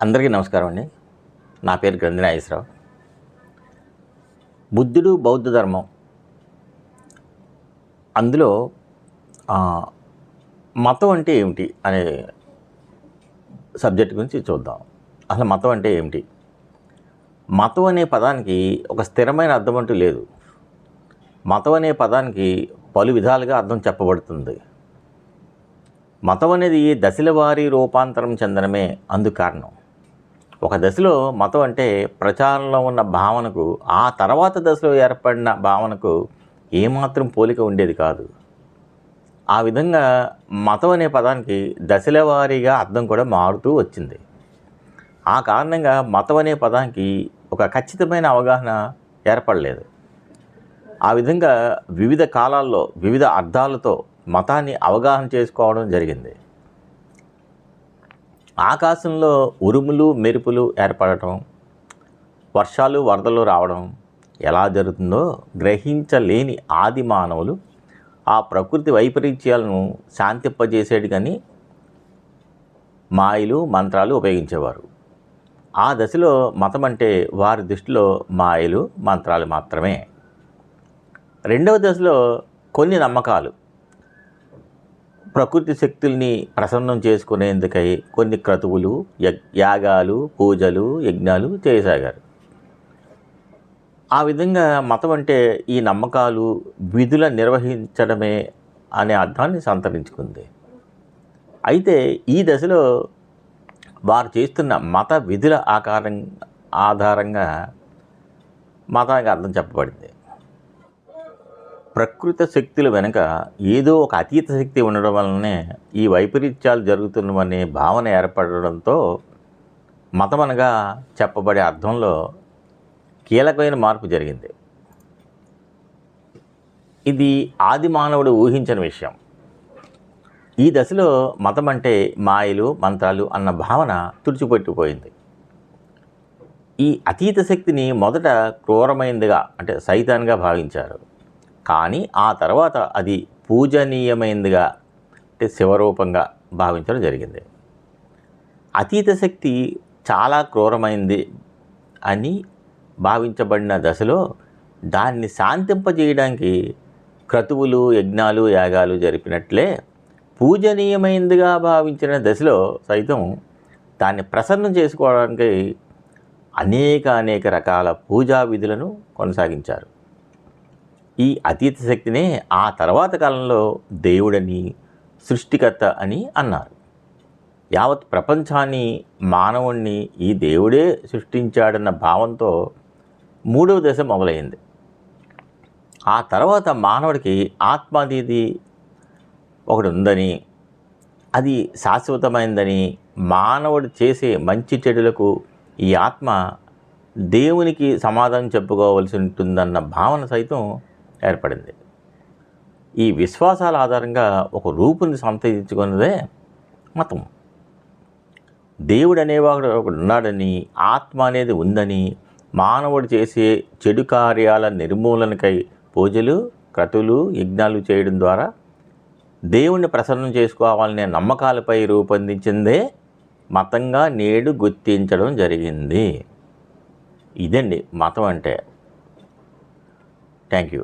అందరికీ నమస్కారం అండి. నా పేరు గ్రంథి నాగేశ్వరరావు. బుద్ధుడు బౌద్ధ ధర్మం అందులో మతం అంటే ఏమిటి అనే సబ్జెక్ట్ గురించి చూద్దాం. అసలు మతం అంటే ఏమిటి? మతం అనే పదానికి ఒక స్థిరమైన అర్థం అంటూ లేదు. మతం అనే పదానికి పలు విధాలుగా అర్థం చెప్పబడుతుంది. మతం అనేది దశల వారీ రూపాంతరం చెందడమే అందుకు కారణం. ఒక దశలో మతం అంటే ప్రచారంలో ఉన్న భావనకు ఆ తర్వాత దశలో ఏర్పడిన భావనకు ఏమాత్రం పోలిక ఉండేది కాదు. ఆ విధంగా మతం అనే పదానికి దశల వారీగా అర్థం కూడా మారుతూ వచ్చింది. ఆ కారణంగా మతం అనే పదానికి ఒక ఖచ్చితమైన అవగాహన ఏర్పడలేదు. ఆ విధంగా వివిధ కాలాల్లో వివిధ అర్థాలతో మతాన్ని అవగాహన చేసుకోవడం జరిగింది. ఆకాశంలో ఉరుములు మెరుపులు ఏర్పడటం, వర్షాలు వరదలు రావడం ఎలా జరుగుతుందో గ్రహించలేని ఆది మానవులు ఆ ప్రకృతి వైపరీత్యాలను శాంతింపజేసేది కానీ మాయలు మంత్రాలు ఉపయోగించేవారు. ఆ దశలో మతం అంటే వారి దృష్టిలో మాయలు మంత్రాలు మాత్రమే. రెండవ దశలో కొన్ని నమ్మకాలు, ప్రకృతి శక్తుల్ని ప్రసన్నం చేసుకునేందుకై కొన్ని క్రతువులు, యాగాలు, పూజలు, యజ్ఞాలు చేయసాగారు. ఆ విధంగా మతం అంటే ఈ నమ్మకాలు, విధుల నిర్వహించడమే అనే అర్థాన్ని సంతరించుకుంది. అయితే ఈ దశలో వారు చేస్తున్న మత విధుల ఆధారంగా మతానికి అర్థం చెప్పబడింది. ప్రకృతి శక్తుల వెనుక ఏదో ఒక అతీత శక్తి ఉండడం వలనే ఈ వైపరీత్యాలు జరుగుతున్నవనే భావన ఏర్పడడంతో మతం అనగా చెప్పబడే అర్థంలో కీలకమైన మార్పు జరిగింది. ఇది ఆది మానవుడు ఊహించని విషయం. ఈ దశలో మతం అంటే మాయలు మంత్రాలు అన్న భావన తుడిచిపెట్టుకుపోయింది. ఈ అతీత శక్తిని మొదట క్రూరమైనదిగా అంటే సైతాన్గా భావించారు. కానీ ఆ తర్వాత అది పూజనీయమైనదిగా అంటే శివరూపంగా భావించడం జరిగింది. అతీత శక్తి చాలా క్రూరమైంది అని భావించబడిన దశలో దాన్ని శాంతింపజేయడానికి క్రతువులు, యజ్ఞాలు, యాగాలు జరిపినట్లే పూజనీయమైనదిగా భావించిన దశలో సైతం దాన్ని ప్రసన్నం చేసుకోవడానికి అనేక రకాల పూజా విధులను కొనసాగించారు. ఈ అతీత శక్తినే ఆ తర్వాత కాలంలో దేవుడని, సృష్టికర్త అని అన్నారు. యావత్ ప్రపంచాన్ని, మానవుణ్ణి ఈ దేవుడే సృష్టించాడన్న భావంతో మూడవ దశ మొదలైంది. ఆ తర్వాత మానవుడికి ఆత్మ అనేది ఒకటి ఉందని, అది శాశ్వతమైందని, మానవుడు చేసే మంచి చెడులకు ఈ ఆత్మ దేవునికి సమాధానం చెప్పుకోవాల్సి ఉంటుందన్న భావన సైతం ఏర్పడింది. ఈ విశ్వాసాల ఆధారంగా ఒక రూపుని సంతరించుకున్నదే మతం. దేవుడు అనేవాడు ఒకడు ఉన్నాడని, ఆత్మ అనేది ఉందని, మానవుడు చేసే చెడు కార్యాల నిర్మూలనకై పూజలు, క్రతువులు, యజ్ఞాలు చేయడం ద్వారా దేవుణ్ణి ప్రసన్నం చేసుకోవాలనే నమ్మకాలపై రూపొందించిందే మతంగా నేడు గుర్తించడం జరిగింది. ఇదండి మతం అంటే. Thank you.